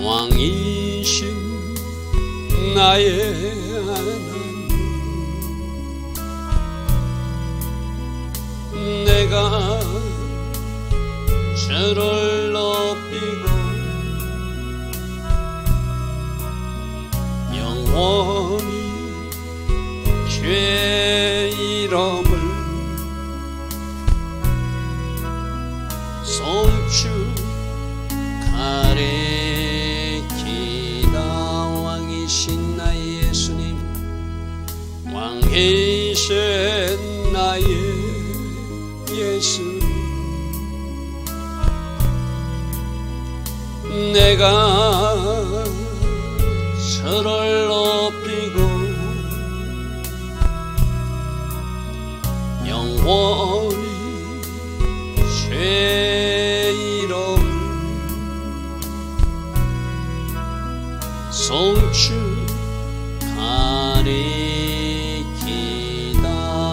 왕이신 나의 하나님, 내가 주를 높이고 영원히 주의 이름을 송축하리이다. 왕이신 나의 예수님, 왕이신 나의 예수님, 내가 주를 높이고 영원히 주의 이름을 송축하리이다.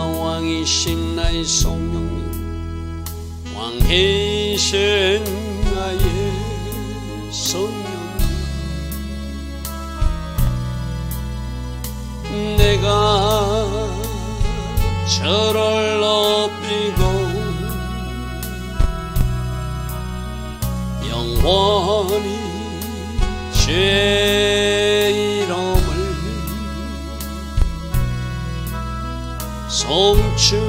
왕이신 나의 성령님, 왕이신 나의 성령님, 내가 주를 높이고 영원히 주의 이름을 송축하리이다.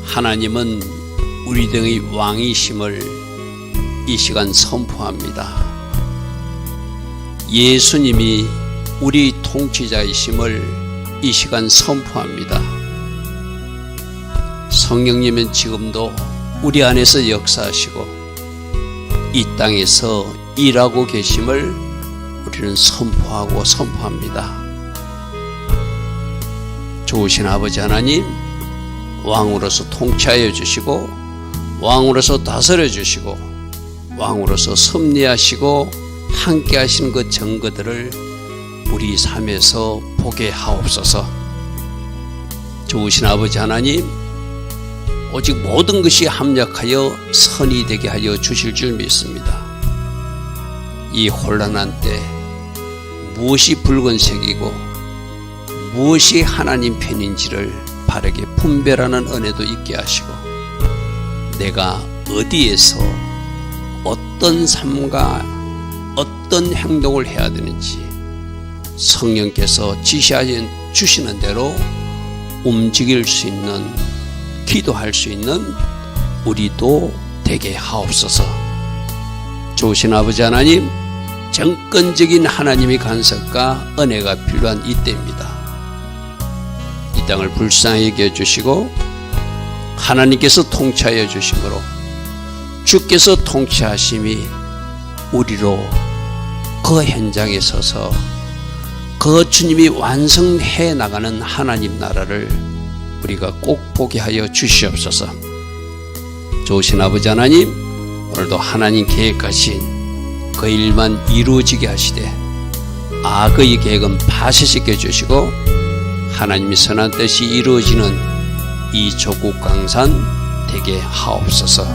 하나님은 우리 등의 왕이심을 이 시간 선포합니다. 예수님이 우리 통치자이심을 이 시간 선포합니다. 성령님은 지금도 우리 안에서 역사하시고 이 땅에서 일하고 계심을 우리는 선포하고 선포합니다. 좋으신 아버지 하나님, 왕으로서 통치하여 주시고 왕으로서 다스려 주시고 왕으로서 섭리하시고 함께 하신 그 증거들을 우리 삶에서 보게 하옵소서. 좋으신 아버지 하나님, 오직 모든 것이 합력하여 선이 되게 하여 주실 줄 믿습니다. 이 혼란한 때 무엇이 붉은색이고 무엇이 하나님 편인지를 바르게 분별하는 은혜도 있게 하시고, 내가 어디에서 어떤 삶과 어떤 행동을 해야 되는지 성령께서 지시하여 주시는 대로 움직일 수 있는, 기도할 수 있는 우리도 되게 하옵소서. 좋으신 아버지 하나님, 정권적인 하나님의 간섭과 은혜가 필요한 이때입니다. 이 땅을 불쌍하게 해주시고 하나님께서 통치하여 주심으로 주께서 통치하심이 우리로 그 현장에 서서 그 주님이 완성해 나가는 하나님 나라를 우리가 꼭 보게 하여 주시옵소서. 좋으신 아버지 하나님, 오늘도 하나님 계획하신 그 일만 이루어지게 하시되 악의 계획은 파쇄시켜 주시고 하나님의 선한 뜻이 이루어지는 이 조국 강산 되게 하옵소서.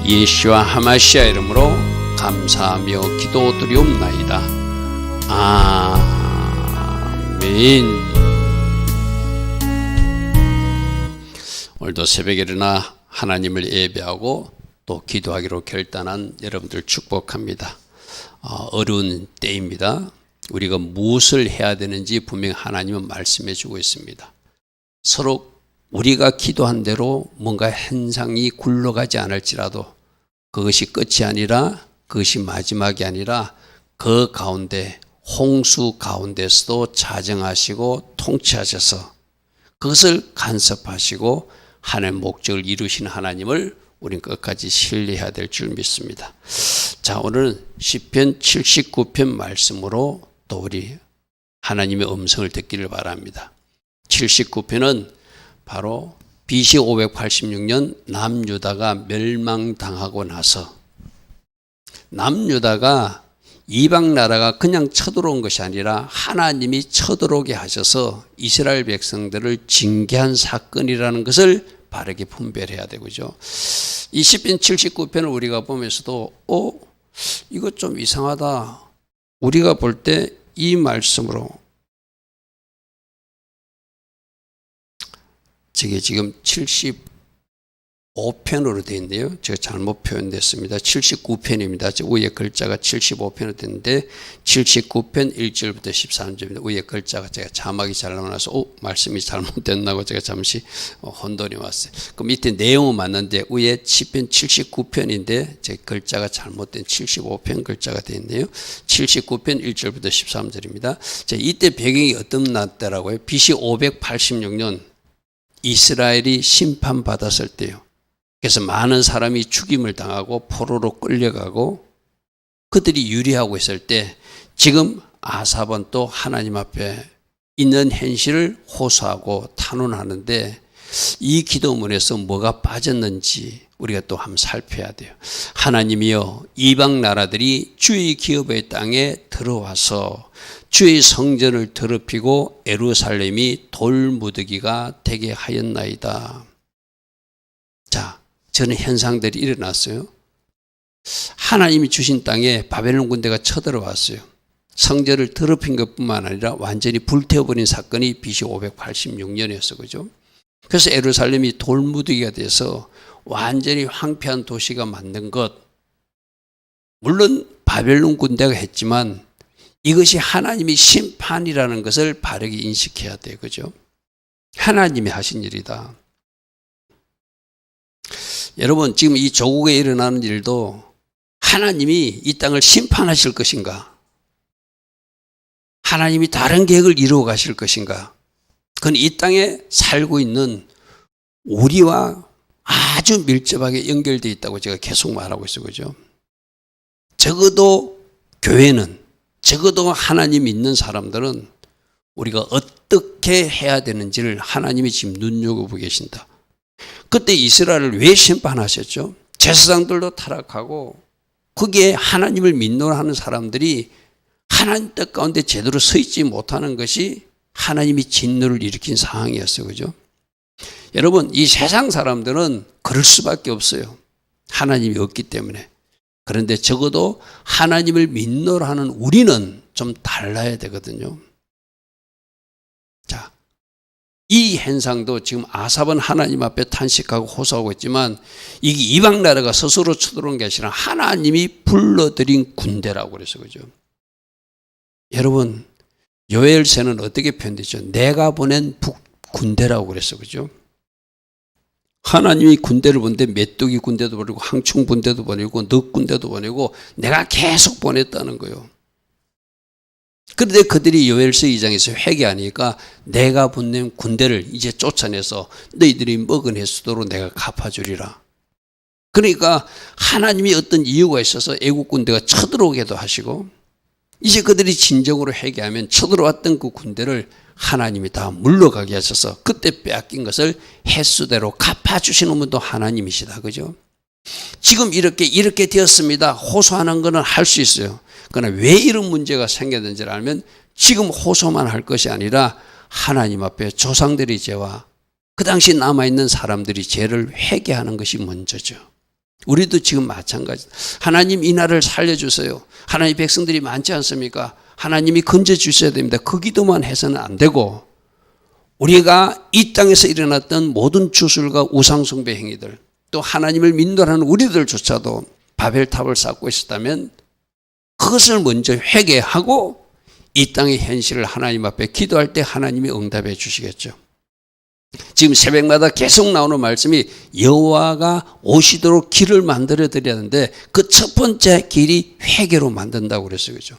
예수와 하마시아 이름으로 감사하며 기도드리옵나이다. 아멘. 오늘도 새벽에 일어나 하나님을 예배하고 또 기도하기로 결단한 여러분들 축복합니다. 어려운 때입니다. 우리가 무엇을 해야 되는지 분명히 하나님은 말씀해 주고 있습니다. 서로 우리가 기도한 대로 뭔가 현상이 굴러가지 않을지라도 그것이 끝이 아니라, 그것이 마지막이 아니라 그 가운데, 홍수 가운데서도 자정하시고 통치하셔서 그것을 간섭하시고 하나님의 목적을 이루신 하나님을 우리는 끝까지 신뢰해야 될 줄 믿습니다. 자, 오늘은 시편 79편 말씀으로 또 우리 하나님의 음성을 듣기를 바랍니다. 79편은 바로 BC 586년 남유다가 멸망당하고 나서, 남유다가 이방 나라가 그냥 쳐들어온 것이 아니라 하나님이 쳐들어오게 하셔서 이스라엘 백성들을 징계한 사건이라는 것을 바르게 분별해야 되고죠. 이 시편 79편을 우리가 보면서도 이거 좀 이상하다. 우리가 볼 때 이 말씀으로 저게 지금 75편으로 되어 있는데요. 제가 잘못 표현됐습니다. 79편입니다. 위에 글자가 75편으로 되는데 79편 1절부터 13절입니다. 위에 글자가 제가 자막이 잘 나와서 말씀이 잘못됐나고 제가 잠시 혼돈이 왔어요. 그 밑에 내용은 맞는데 위에 시편 79편인데 제 글자가 잘못된 75편 글자가 되어 있네요. 79편 1절부터 13절입니다. 자, 이때 배경이 어떤 때라고요? BC 586년 이스라엘이 심판받았을 때요. 그래서 많은 사람이 죽임을 당하고 포로로 끌려가고 그들이 유리하고 있을 때 지금 아삽은 또 하나님 앞에 있는 현실을 호소하고 탄원하는데 이 기도문에서 뭐가 빠졌는지 우리가 또 한번 살펴야 돼요. 하나님이여 이방 나라들이 주의 기업의 땅에 들어와서 주의 성전을 더럽히고 예루살렘이 돌무더기가 되게 하였나이다. 자, 저는 현상들이 일어났어요. 하나님이 주신 땅에 바벨론 군대가 쳐들어왔어요. 성전을 더럽힌 것뿐만 아니라 완전히 불태워버린 사건이 BC 586년이었어, 그죠? 그래서 예루살렘이 돌무더기가 돼서 완전히 황폐한 도시가 만든 것. 물론 바벨론 군대가 했지만 이것이 하나님의 심판이라는 것을 바르게 인식해야 돼요, 그죠? 하나님이 하신 일이다. 여러분, 지금 이 조국에 일어나는 일도 하나님이 이 땅을 심판하실 것인가? 하나님이 다른 계획을 이루어 가실 것인가? 그건 이 땅에 살고 있는 우리와 아주 밀접하게 연결되어 있다고 제가 계속 말하고 있어요, 그죠? 적어도 교회는, 적어도 하나님 믿는 사람들은 우리가 어떻게 해야 되는지를 하나님이 지금 눈여겨보고 계신다. 그때 이스라엘을 왜 심판하셨죠? 제사장들도 타락하고 거기에 하나님을 믿노라 하는 사람들이 하나님 뜻 가운데 제대로 서 있지 못하는 것이 하나님이 진노를 일으킨 상황이었어요, 그죠? 여러분, 이 세상 사람들은 그럴 수밖에 없어요. 하나님이 없기 때문에. 그런데 적어도 하나님을 믿노라 하는 우리는 좀 달라야 되거든요. 자, 이 현상도 지금 아삽은 하나님 앞에 탄식하고 호소하고 있지만 이게 이방 나라가 스스로 쳐들어온 게 아니라 하나님이 불러들인 군대라고 그래서 그죠. 여러분, 요엘서는 어떻게 표현되죠? 내가 보낸 군대라고 그랬어, 그죠? 하나님이 군대를 보는데 메뚜기 군대도 보내고 항충 군대도 보내고 늑 군대도 보내고 내가 계속 보냈다는 거예요. 그런데 그들이 요엘서 2장에서 회개하니까 내가 보낸 군대를 이제 쫓아내서 너희들이 먹은 횟수도로 내가 갚아주리라. 그러니까 하나님이 어떤 이유가 있어서 애국 군대가 쳐들어오게도 하시고 이제 그들이 진정으로 회개하면 쳐들어왔던 그 군대를 하나님이 다 물러가게 하셔서 그때 빼앗긴 것을 횟수대로 갚아주시는 분도 하나님이시다. 그죠? 지금 이렇게 되었습니다. 호소하는 거는 할 수 있어요. 그러나 왜 이런 문제가 생겼는지를 알면 지금 호소만 할 것이 아니라 하나님 앞에 조상들의 죄와 그 당시 남아있는 사람들이 죄를 회개하는 것이 먼저죠. 우리도 지금 마찬가지. 하나님 이 나라를 살려주세요. 하나님 백성들이 많지 않습니까? 하나님이 건져주셔야 됩니다. 그 기도만 해서는 안 되고 우리가 이 땅에서 일어났던 모든 주술과 우상숭배 행위들 또 하나님을 믿노라는 우리들조차도 바벨탑을 쌓고 있었다면 그것을 먼저 회개하고 이 땅의 현실을 하나님 앞에 기도할 때 하나님이 응답해 주시겠죠. 지금 새벽마다 계속 나오는 말씀이 여호와가 오시도록 길을 만들어 드려야 하는데 그 첫 번째 길이 회개로 만든다고 그랬어요. 그죠?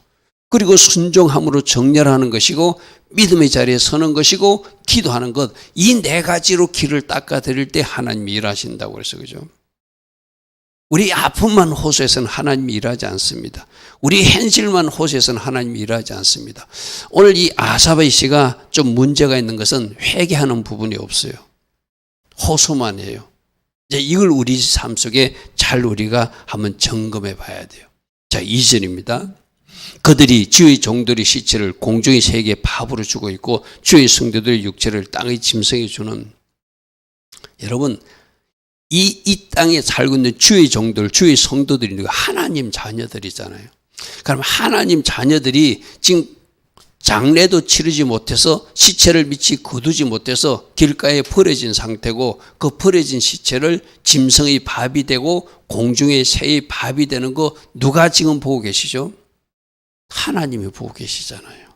그리고 순종함으로 정렬하는 것이고 믿음의 자리에 서는 것이고 기도하는 것, 이 네 가지로 길을 닦아 드릴 때 하나님이 일하신다고 그랬어요. 그죠? 우리 아픔만 호소해서는 하나님이 일하지 않습니다. 우리 현실만 호소해서는 하나님이 일하지 않습니다. 오늘 이 아사바이 씨가 좀 문제가 있는 것은 회개하는 부분이 없어요. 호소만 해요. 이제 이걸 우리 삶 속에 잘 우리가 한번 점검해 봐야 돼요. 자, 2절입니다. 그들이 주의 종들의 시체를 공중의 세계에 밥으로 주고 있고 주의 성도들의 육체를 땅의 짐승에 주는. 여러분, 이 땅에 살고 있는 주의 종들, 주의 성도들이 하나님 자녀들이잖아요. 그럼 하나님 자녀들이 지금 장례도 치르지 못해서 시체를 미치 거두지 못해서 길가에 버려진 상태고 그 버려진 시체를 짐승의 밥이 되고 공중의 새의 밥이 되는 거 누가 지금 보고 계시죠? 하나님이 보고 계시잖아요.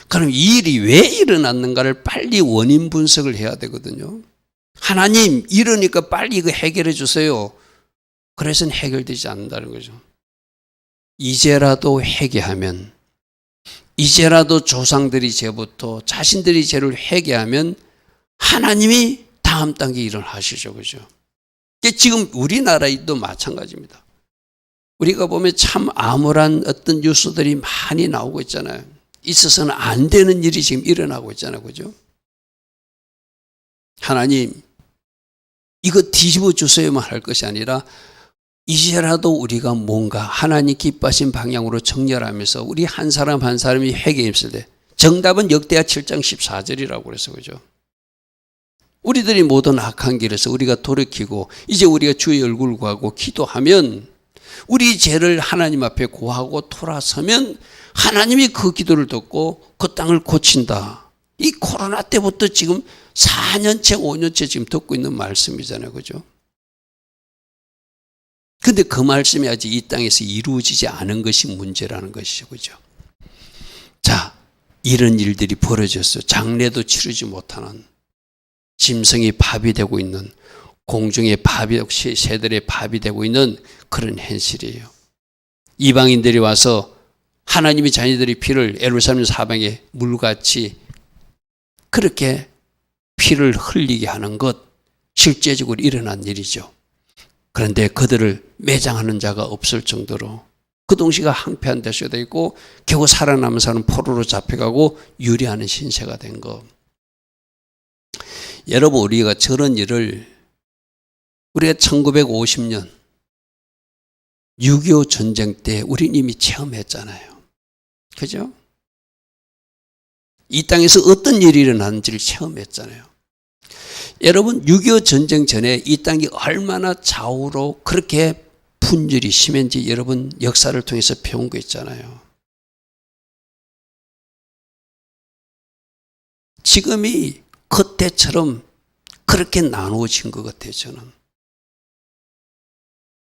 그럼 이 일이 왜 일어났는가를 빨리 원인 분석을 해야 되거든요. 하나님, 이러니까 빨리 이거 해결해 주세요. 그래서는 해결되지 않는다는 거죠. 이제라도 회개하면, 이제라도 조상들이 죄부터 자신들이 죄를 회개하면 하나님이 다음 단계 일을 하시죠. 그죠? 지금 우리나라에도 마찬가지입니다. 우리가 보면 참 암울한 어떤 뉴스들이 많이 나오고 있잖아요. 있어서는 안 되는 일이 지금 일어나고 있잖아요. 그죠? 하나님, 이거 뒤집어 주세요만 할 것이 아니라 이제라도 우리가 뭔가 하나님 기뻐하신 방향으로 정렬하면서 우리 한 사람 한 사람이 회개에 있을 때, 정답은 역대하 7장 14절이라고 그래서 그죠? 우리들이 모든 악한 길에서 우리가 돌이키고 이제 우리가 주의 얼굴을 구하고 기도하면, 우리 죄를 하나님 앞에 고하고 돌아서면 하나님이 그 기도를 듣고 그 땅을 고친다. 이 코로나 때부터 지금 4년째 5년째 지금 듣고 있는 말씀이잖아요. 그죠? 근데 그 말씀이 아직 이 땅에서 이루어지지 않은 것이 문제라는 것이죠. 그죠? 자, 이런 일들이 벌어졌어요. 장례도 치르지 못하는, 짐승이 밥이 되고 있는, 공중의 밥이, 새들의 밥이 되고 있는 그런 현실이에요. 이방인들이 와서 하나님의 자녀들의 피를 예루살렘 사방에 물같이 그렇게 피를 흘리게 하는 것, 실제적으로 일어난 일이죠. 그런데 그들을 매장하는 자가 없을 정도로 그 동시가 항폐한 데서 되어 있고 겨우 살아남은 사람은 포로로 잡혀가고 유리하는 신세가 된 것. 여러분, 우리가 저런 일을 우리가 1950년 6.25 전쟁 때 우린 이미 체험했잖아요. 그죠? 이 땅에서 어떤 일이 일어나는지를 체험했잖아요. 여러분, 6.25 전쟁 전에 이 땅이 얼마나 좌우로 그렇게 분열이 심한지 여러분 역사를 통해서 배운 거 있잖아요. 지금이 그때처럼 그렇게 나누어진 것 같아요. 저는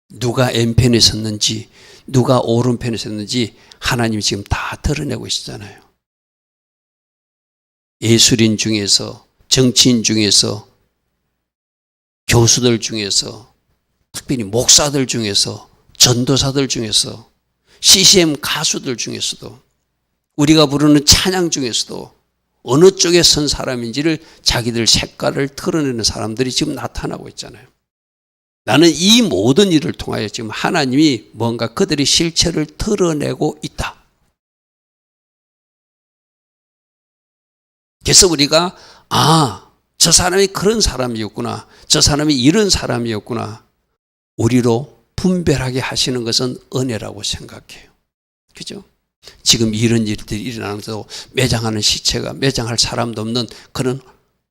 누가 N편에 섰는지 누가 오른편에 섰는지 하나님이 지금 다 드러내고 계시잖아요. 예술인 중에서, 정치인 중에서, 교수들 중에서, 특별히 목사들 중에서, 전도사들 중에서, CCM 가수들 중에서도, 우리가 부르는 찬양 중에서도 어느 쪽에 선 사람인지를 자기들 색깔을 드러내는 사람들이 지금 나타나고 있잖아요. 나는 이 모든 일을 통하여 지금 하나님이 뭔가 그들의 실체를 드러내고 있다. 그래서 우리가 저 사람이 그런 사람이었구나, 저 사람이 이런 사람이었구나, 우리로 분별하게 하시는 것은 은혜라고 생각해요. 그죠? 지금 이런 일들이 일어나면서 매장하는 시체가, 매장할 사람도 없는 그런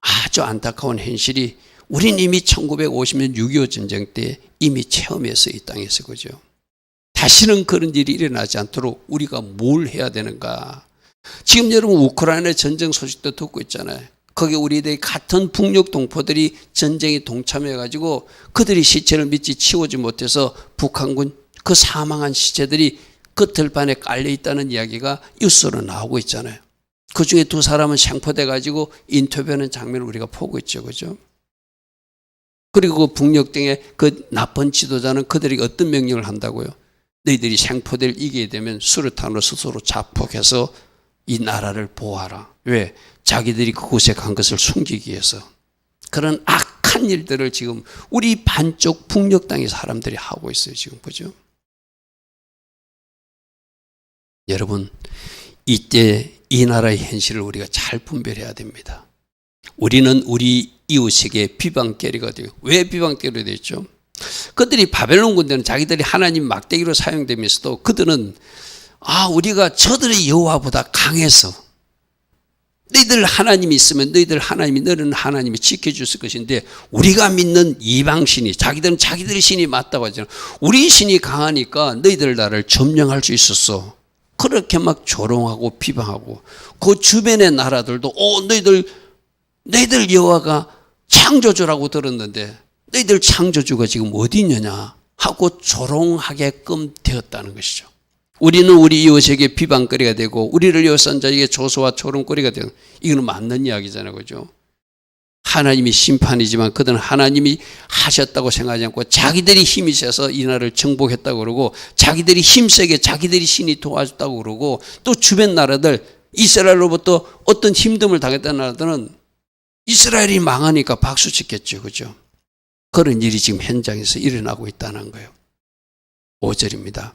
아주 안타까운 현실이 우린 이미 1950년 6.25 전쟁 때 이미 체험해서 이 땅에서, 그죠? 다시는 그런 일이 일어나지 않도록 우리가 뭘 해야 되는가? 지금 여러분 우크라이나 전쟁 소식도 듣고 있잖아요. 거기 우리들이 같은 북녘 동포들이 전쟁에 동참해가지고 그들이 시체를 미치 치우지 못해서 북한군 그 사망한 시체들이 그 들판에 깔려 있다는 이야기가 뉴스로 나오고 있잖아요. 그 중에 두 사람은 생포돼가지고 인터뷰하는 장면을 우리가 보고 있죠. 그죠? 그리고 그 북녘 등의 그 나쁜 지도자는 그들에게 어떤 명령을 한다고요? 너희들이 생포대를 이기게 되면 수류탄으로 스스로 자폭해서 이 나라를 보호하라. 왜? 자기들이 그곳에 간 것을 숨기기 위해서. 그런 악한 일들을 지금 우리 반쪽 북녘 땅의 사람들이 하고 있어요. 지금 보죠. 여러분, 이때 이 나라의 현실을 우리가 잘 분별해야 됩니다. 우리는 우리 이웃에게 비방거리가 되고, 왜 비방거리가 됐죠? 그들이 바벨론 군대는 자기들이 하나님 막대기로 사용되면서도 그들은 우리가 저들의 여호와보다 강해서 너희들 하나님이 있으면 너희는 하나님이 지켜줬을 것인데 우리가 믿는 이방신이 자기들은 자기들의 신이 맞다고 하잖아. 우리 신이 강하니까 너희들 나라를 점령할 수 있었어. 그렇게 막 조롱하고 비방하고 그 주변의 나라들도 너희들 여호와가 창조주라고 들었는데 너희들 창조주가 지금 어디 있느냐 하고 조롱하게끔 되었다는 것이죠. 우리는 우리 이웃에게 비방거리가 되고 우리를 여싼 자에게 조소와 조롱거리가 되는, 이거는 맞는 이야기잖아요. 그죠? 하나님이 심판이지만 그들은 하나님이 하셨다고 생각하지 않고 자기들이 힘이 세서 이 나라를 정복했다고 그러고 자기들이 힘세게 자기들이 신이 도와줬다고 그러고 또 주변 나라들 이스라엘로부터 어떤 힘듦을 당했다는 나라들은 이스라엘이 망하니까 박수 치겠죠. 그죠? 그런 일이 지금 현장에서 일어나고 있다는 거예요. 5절입니다.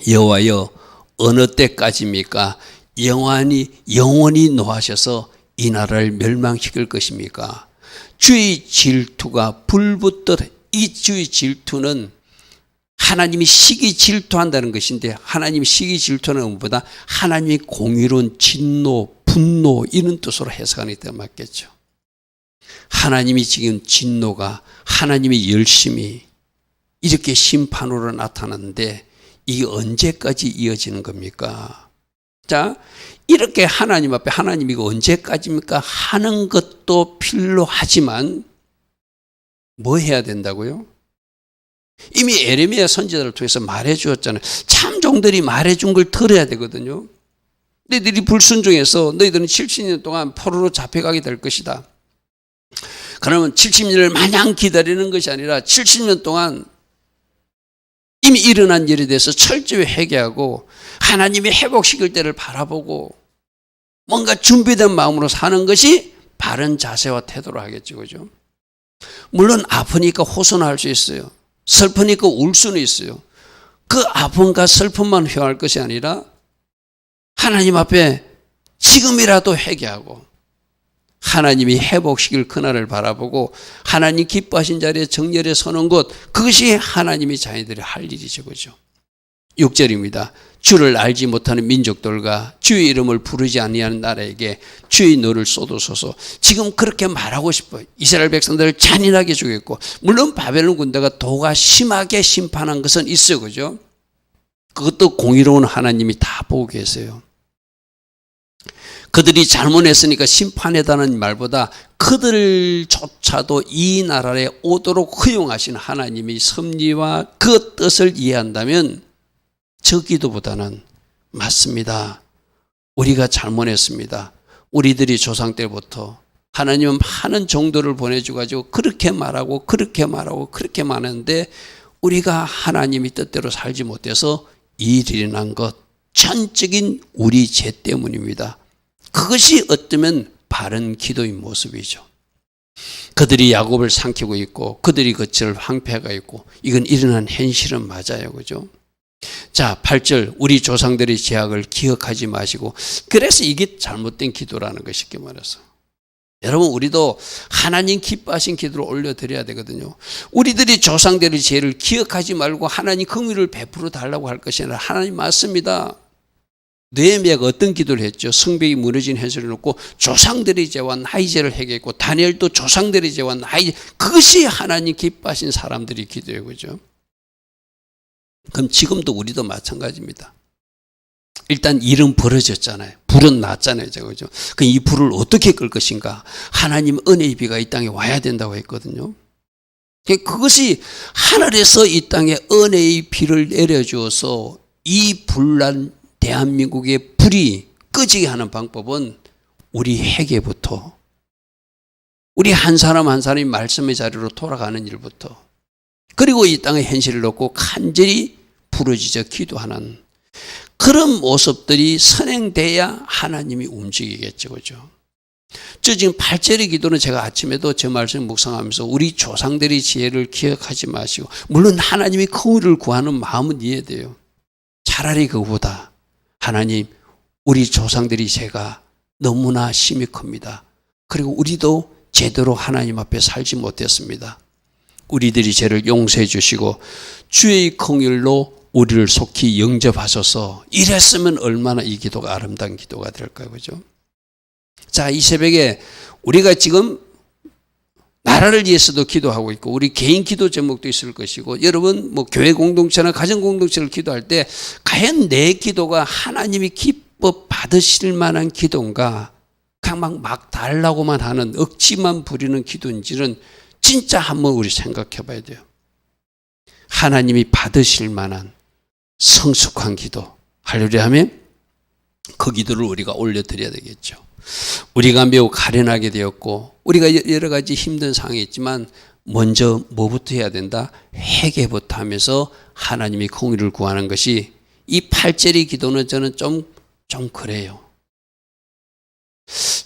여호와여 어느 때까지입니까? 영원히 노하셔서 이 나라를 멸망시킬 것입니까? 주의 질투가 불붙듯, 이 주의 질투는 하나님이 시기 질투한다는 것인데 하나님이 시기 질투하는 것보다 하나님이 공의로운 진노, 분노 이런 뜻으로 해석하는 게 맞겠죠. 하나님이 지금 진노가 하나님의 열심이 이렇게 심판으로 나타났는데 이게 언제까지 이어지는 겁니까? 자, 이렇게 하나님 앞에 하나님 이거 언제까지입니까? 하는 것도 필요하지만 뭐 해야 된다고요? 이미 에레미야 선지자를 통해서 말해 주었잖아요. 참종들이 말해 준 걸 들어야 되거든요. 너희들이 불순종해서 너희들은 70년 동안 포로로 잡혀가게 될 것이다. 그러면 70년을 마냥 기다리는 것이 아니라 70년 동안 이미 일어난 일에 대해서 철저히 회개하고 하나님이 회복시킬 때를 바라보고 뭔가 준비된 마음으로 사는 것이 바른 자세와 태도로 하겠죠. 그죠? 물론 아프니까 호소할 수 있어요. 슬프니까 울 수는 있어요. 그 아픔과 슬픔만 회개할 것이 아니라 하나님 앞에 지금이라도 회개하고 하나님이 회복시킬 그날을 바라보고 하나님 기뻐하신 자리에 정렬에 서는 것, 그것이 하나님의 자녀들이 할 일이죠. 그죠? 6절입니다. 주를 알지 못하는 민족들과 주의 이름을 부르지 아니하는 나라에게 주의 노를 쏟으소서. 지금 그렇게 말하고 싶어요. 이스라엘 백성들을 잔인하게 죽였고 물론 바벨론 군대가 도가 심하게 심판한 것은 있어요. 그죠? 그것도 공의로운 하나님이 다 보고 계세요. 그들이 잘못했으니까 심판해다는 말보다 그들조차도 이 나라에 오도록 허용하신 하나님의 섭리와 그 뜻을 이해한다면 저 기도보다는 맞습니다. 우리가 잘못했습니다. 우리들이 조상 때부터 하나님은 많은 종들을 보내주가지고 그렇게 말하고 그렇게 말하는데 우리가 하나님의 뜻대로 살지 못해서 이 일이 일어난 것 전적인 우리 죄 때문입니다. 그것이 어쩌면 바른 기도의 모습이죠. 그들이 야곱을 삼키고 있고 그들이 그처를 황폐가 있고 이건 일어난 현실은 맞아요. 그죠? 자, 8절 우리 조상들의 죄악을 기억하지 마시고, 그래서 이게 잘못된 기도라는 거 쉽게 말해서. 여러분 우리도 하나님 기뻐하신 기도를 올려드려야 되거든요. 우리들이 조상들의 죄를 기억하지 말고 하나님 긍휼을 베풀어 달라고 할 것이 아니라 하나님 맞습니다. 느헤미야가 어떤 기도를 했죠? 성벽이 무너진 현실을 놓고 조상들의 죄와 나의 죄를 해결했고 다니엘도 조상들의 죄와 나의, 그것이 하나님 기뻐하신 사람들의 기도예요. 그죠? 그럼 지금도 우리도 마찬가지입니다. 일단 일은 벌어졌잖아요. 불은 났잖아요. 그죠? 그럼 이 불을 어떻게 끌 것인가? 하나님 은혜의 비가 이 땅에 와야 된다고 했거든요. 그것이 하늘에서 이 땅에 은혜의 비를 내려주어서 이 불난 대한민국의 불이 꺼지게 하는 방법은 우리 회개부터, 우리 한 사람 한 사람이 말씀의 자리로 돌아가는 일부터, 그리고 이 땅의 현실을 놓고 간절히 부르짖어 기도하는 그런 모습들이 선행돼야 하나님이 움직이겠죠. 그죠? 저 지금 8절의 기도는 제가 아침에도 저 말씀 묵상하면서 우리 조상들의 지혜를 기억하지 마시고, 물론 하나님이 긍휼을 구하는 마음은 이해돼요. 차라리 그거보다 하나님, 우리 조상들이 죄가 너무나 심히 큽니다. 그리고 우리도 제대로 하나님 앞에 살지 못했습니다. 우리들이 죄를 용서해 주시고 주의 긍휼로 우리를 속히 영접하셔서 이랬으면 얼마나 이 기도가 아름다운 기도가 될까요? 그죠? 자, 이 새벽에 우리가 지금 나라를 위해서도 기도하고 있고 우리 개인 기도 제목도 있을 것이고 여러분 뭐 교회 공동체나 가정 공동체를 기도할 때 과연 내 기도가 하나님이 기뻐 받으실 만한 기도인가? 그냥 막 달라고만 하는 억지만 부리는 기도인지는 진짜 한번 우리 생각해 봐야 돼요. 하나님이 받으실 만한 성숙한 기도 하려고 하면 그 기도를 우리가 올려드려야 되겠죠. 우리가 매우 가련하게 되었고 우리가 여러 가지 힘든 상황이 있지만 먼저 뭐부터 해야 된다? 회개부터 하면서 하나님의 공의를 구하는 것이 이 8절의 기도는 저는 좀 그래요.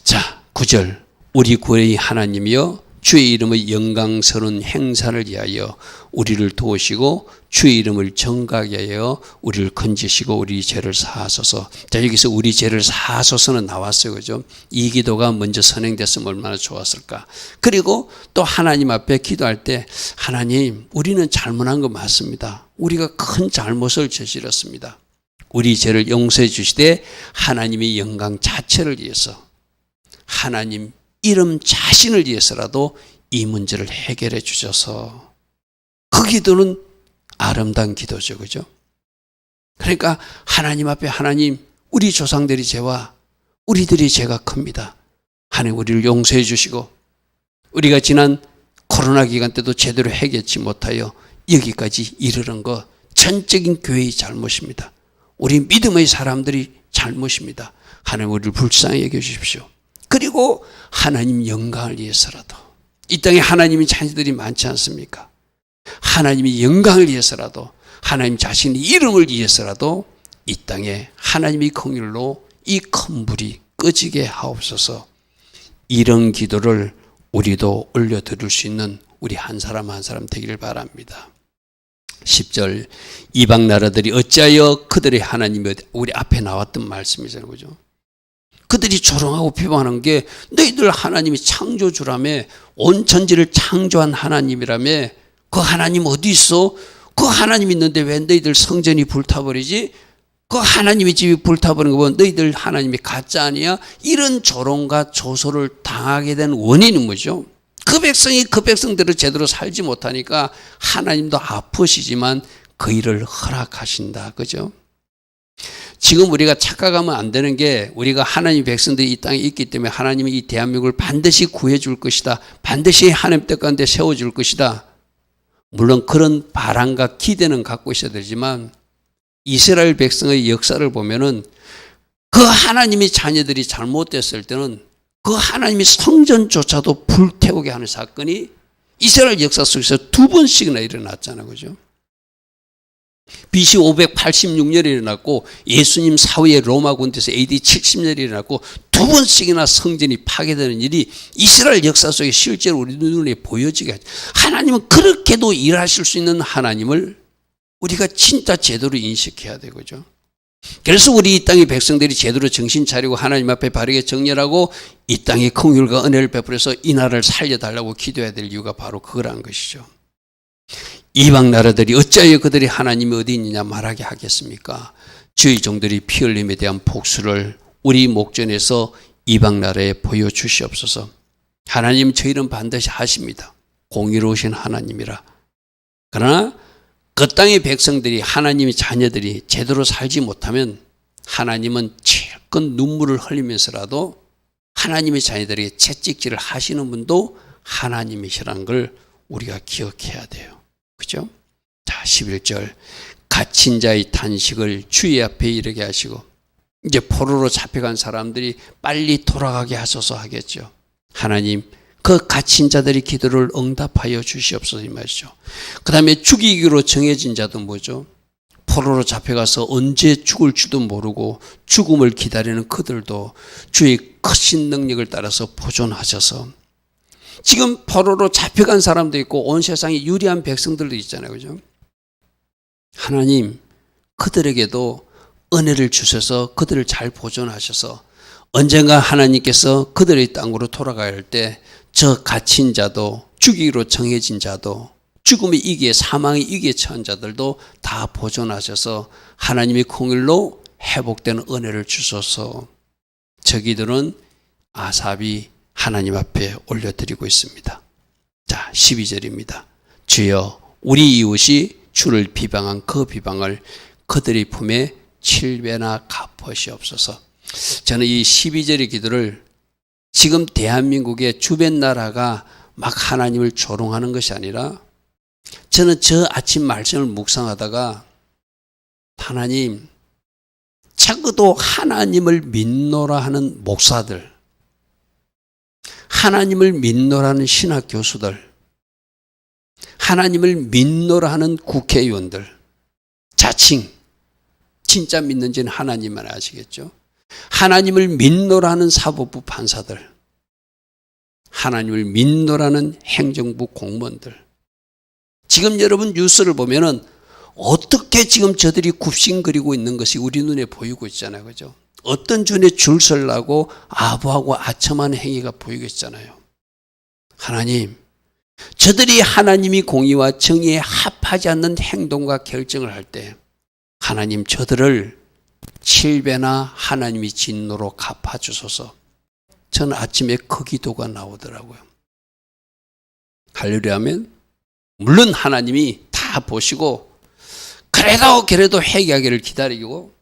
자, 9절 우리 구의 하나님이여 주의 이름의 영광스러운 행사를 위하여 우리를 도우시고 주의 이름을 정하게 하여 우리를 건지시고 우리 죄를 사하소서. 자, 여기서 우리 죄를 사하소서는 나왔어요. 그죠? 이 기도가 먼저 선행됐으면 얼마나 좋았을까. 그리고 또 하나님 앞에 기도할 때 하나님 우리는 잘못한 거 맞습니다. 우리가 큰 잘못을 저질렀습니다. 우리 죄를 용서해 주시되 하나님의 영광 자체를 위해서 하나님 이름 자신을 위해서라도 이 문제를 해결해 주셔서 그 기도는 아름다운 기도죠. 그죠? 그러니까 하나님 앞에 하나님 우리 조상들의 죄와 우리들의 죄가 큽니다. 하나님 우리를 용서해 주시고 우리가 지난 코로나 기간 때도 제대로 해결치 못하여 여기까지 이르는 것 전적인 교회의 잘못입니다. 우리 믿음의 사람들이 잘못입니다. 하나님 우리를 불쌍히 여겨주십시오. 그리고 하나님 영광을 위해서라도 이 땅에 하나님의 자녀들이 많지 않습니까? 하나님의 영광을 위해서라도 하나님 자신의 이름을 위해서라도 이 땅에 하나님의 긍휼로 이 큰 불이 꺼지게 하옵소서. 이런 기도를 우리도 올려드릴 수 있는 우리 한 사람 한 사람 되기를 바랍니다. 10절 이방 나라들이 어찌하여 그들의 하나님이 우리 앞에 나왔던 말씀이잖아요. 그죠? 그들이 조롱하고 비방하는 게 너희들 하나님이 창조주라며 온 천지를 창조한 하나님이라며 그 하나님 어디 있어? 그 하나님 있는데 왜 너희들 성전이 불타버리지? 그 하나님의 집이 불타버린 거 보면 너희들 하나님이 가짜 아니야? 이런 조롱과 조소를 당하게 된 원인은 뭐죠? 그 백성이 그 백성대로 제대로 살지 못하니까 하나님도 아프시지만 그 일을 허락하신다. 그죠? 지금 우리가 착각하면 안 되는 게 우리가 하나님 백성들이 이 땅에 있기 때문에 하나님이 이 대한민국을 반드시 구해줄 것이다. 반드시 하나님 뜻 가운데 세워줄 것이다. 물론 그런 바람과 기대는 갖고 있어야 되지만 이스라엘 백성의 역사를 보면은 그 하나님의 자녀들이 잘못됐을 때는 그 하나님의 성전조차도 불태우게 하는 사건이 이스라엘 역사 속에서 2번씩이나 일어났잖아요. 그죠? BC 586년에 일어났고 예수님 사후에 로마 군대에서 AD 70년에 일어났고 2번씩이나 성전이 파괴되는 일이 이스라엘 역사 속에 실제로 우리 눈에 보여지게 하죠. 하나님은 그렇게도 일하실 수 있는 하나님을 우리가 진짜 제대로 인식해야 되고죠. 그래서 우리 이 땅의 백성들이 제대로 정신 차리고 하나님 앞에 바르게 정렬하고 이 땅의 긍휼과 은혜를 베풀어서 이 나라를 살려달라고 기도해야 될 이유가 바로 그거란 것이죠. 이방 나라들이 어찌하여 그들이 하나님이 어디 있느냐 말하게 하겠습니까? 주의 종들이 피 흘림에 대한 복수를 우리 목전에서 이방 나라에 보여주시옵소서. 하나님 저희는 반드시 하십니다. 공의로우신 하나님이라. 그러나 그 땅의 백성들이 하나님의 자녀들이 제대로 살지 못하면 하나님은 실컷 눈물을 흘리면서라도 하나님의 자녀들에게 채찍질을 하시는 분도 하나님이시라는 걸 우리가 기억해야 돼요. 그죠? 자, 11절 갇힌 자의 탄식을 주의 앞에 이르게 하시고 이제 포로로 잡혀간 사람들이 빨리 돌아가게 하소서 하겠죠. 하나님 그 갇힌 자들의 기도를 응답하여 주시옵소서 이 말이죠. 그 다음에 죽이기로 정해진 자도 뭐죠? 포로로 잡혀가서 언제 죽을지도 모르고 죽음을 기다리는 그들도 주의 크신 능력을 따라서 보존하셔서 지금 포로로 잡혀간 사람도 있고 온 세상에 유리한 백성들도 있잖아요. 그죠? 하나님 그들에게도 은혜를 주셔서 그들을 잘 보존하셔서 언젠가 하나님께서 그들의 땅으로 돌아가야 할 때 저 갇힌 자도 죽이기로 정해진 자도 죽음의 이기에 사망의 이기에 처한 자들도 다 보존하셔서 하나님의 공일로 회복되는 은혜를 주셔서 저기들은 아삽이 하나님 앞에 올려드리고 있습니다. 자, 12절입니다. 주여 우리 이웃이 주를 비방한 그 비방을 그들의 품에 7배나 갚으시옵소서. 저는 이 12절의 기도를 지금 대한민국의 주변 나라가 막 하나님을 조롱하는 것이 아니라 저는 저 아침 말씀을 묵상하다가 하나님, 적어도 하나님을 믿노라 하는 목사들, 하나님을 믿노라 하는 신학 교수들, 하나님을 믿노라 하는 국회의원들, 자칭 진짜 믿는지는 하나님만 아시겠죠. 하나님을 믿노라 하는 사법부 판사들, 하나님을 믿노라 하는 행정부 공무원들. 지금 여러분 뉴스를 보면은 어떻게 지금 저들이 굽신거리고 있는 것이 우리 눈에 보이고 있잖아요. 그죠? 어떤 주에 줄 설라고 아부하고 아첨하는 행위가 보이고 있잖아요. 하나님, 저들이 하나님이 공의와 정의에 합하지 않는 행동과 결정을 할 때 하나님 저들을 7배나 하나님이 진노로 갚아주소서. 저는 아침에 그 기도가 나오더라고요. 할렐루야 하면 물론 하나님이 다 보시고 그래도 회개하기를 기다리고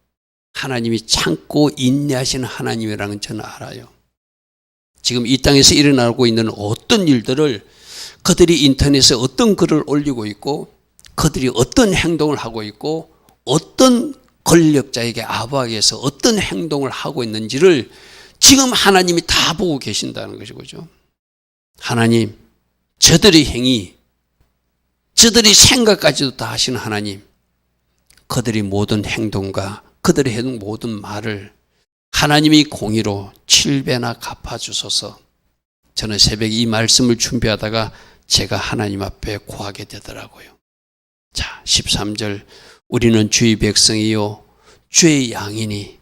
하나님이 참고 인내하시는 하나님이라는 저는 알아요. 지금 이 땅에서 일어나고 있는 어떤 일들을 그들이 인터넷에 어떤 글을 올리고 있고 그들이 어떤 행동을 하고 있고 어떤 권력자에게 아부하게 해서 어떤 행동을 하고 있는지를 지금 하나님이 다 보고 계신다는 것이죠. 하나님, 저들의 행위, 저들의 생각까지도 다 하시는 하나님, 그들의 모든 행동과 그들의 해둔 모든 말을 하나님이 공의로 7배나 갚아주소서. 저는 새벽에 이 말씀을 준비하다가 제가 하나님 앞에 구하게 되더라고요. 자, 13절. 우리는 주의 백성이요 주의 양이니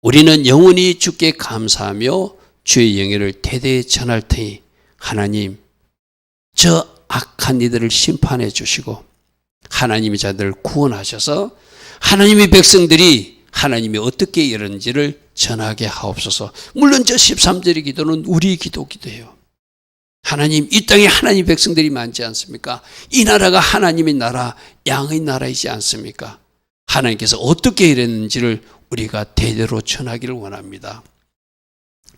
우리는 영원히 주께 감사하며 주의 영예를 대대에 전할 테니 하나님, 저 악한 이들을 심판해 주시고 하나님의 자들을 구원하셔서 하나님의 백성들이 하나님이 어떻게 이러는지를 전하게 하옵소서. 물론 저 13절의 기도는 우리 기도기도 해요. 하나님, 이 땅에 하나님의 백성들이 많지 않습니까? 이 나라가 하나님의 나라, 양의 나라이지 않습니까? 하나님께서 어떻게 이랬는지를 우리가 대대로 전하기를 원합니다.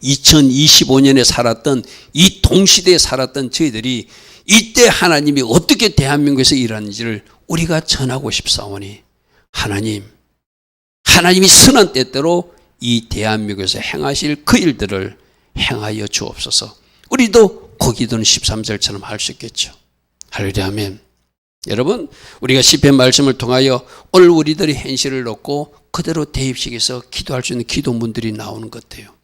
2025년에 살았던 이 동시대에 살았던 저희들이 이때 하나님이 어떻게 대한민국에서 일하는지를 우리가 전하고 싶사오니 하나님이 선한 때대로 이 대한민국에서 행하실 그 일들을 행하여 주옵소서. 우리도 그 기도는 13절처럼 할 수 있겠죠. 할렐루야 아멘. 여러분, 우리가 시편 말씀을 통하여 오늘 우리들이 현실을 놓고 그대로 대입식에서 기도할 수 있는 기도문들이 나오는 것 같아요.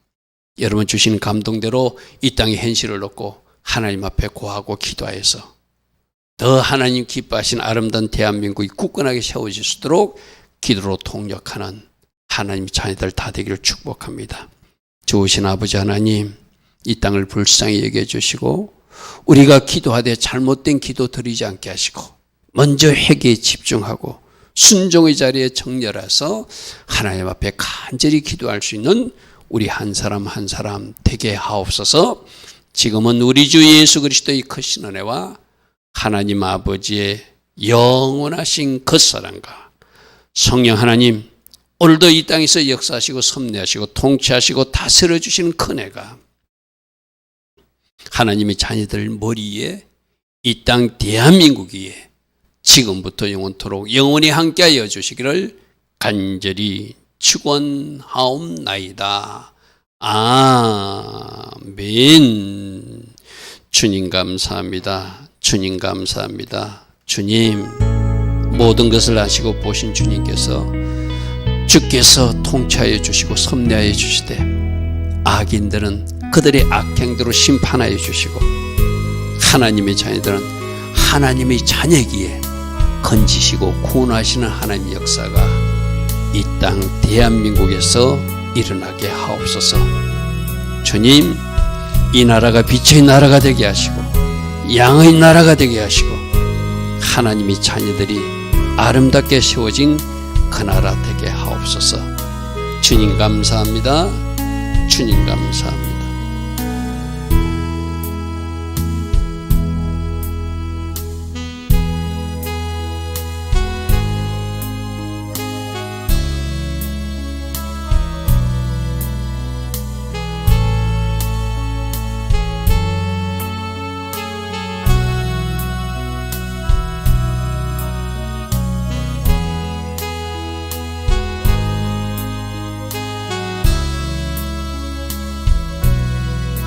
여러분 주신 감동대로 이 땅의 현실을 놓고 하나님 앞에 고하고 기도하여서 더 하나님 기뻐하신 아름다운 대한민국이 굳건하게 세워질 수 있도록 기도로 통역하는 하나님 자녀들 다 되기를 축복합니다. 좋으신 아버지 하나님, 이 땅을 불쌍히 여겨 주시고 우리가 기도하되 잘못된 기도 드리지 않게 하시고 먼저 회개에 집중하고 순종의 자리에 정렬해서 하나님 앞에 간절히 기도할 수 있는 우리 한 사람 한 사람 되게 하옵소서. 지금은 우리 주 예수 그리스도의 크신 은혜와 하나님 아버지의 영원하신 그 사랑과 성령 하나님, 오늘도 이 땅에서 역사하시고 섭리하시고 통치하시고 다스려 주시는 그 은혜가 하나님의 자녀들 머리에 이 땅 대한민국 위에 지금부터 영원토록 영원히 함께하여 주시기를 간절히 축원하옵나이다. 아멘. 주님 감사합니다. 주님 감사합니다. 주님, 모든 것을 아시고 보신 주님께서 주께서 통치하여 주시고 섭리하여 주시되 악인들은 그들의 악행대로 심판하여 주시고 하나님의 자녀들은 하나님의 자녀기에 건지시고 구원하시는 하나님의 역사가 이 땅 대한민국에서 일어나게 하옵소서. 주님, 이 나라가 빛의 나라가 되게 하시고 양의 나라가 되게 하시고 하나님의 자녀들이 아름답게 세워진 그 나라 되게 하옵소서. 주님 감사합니다. 주님 감사합니다.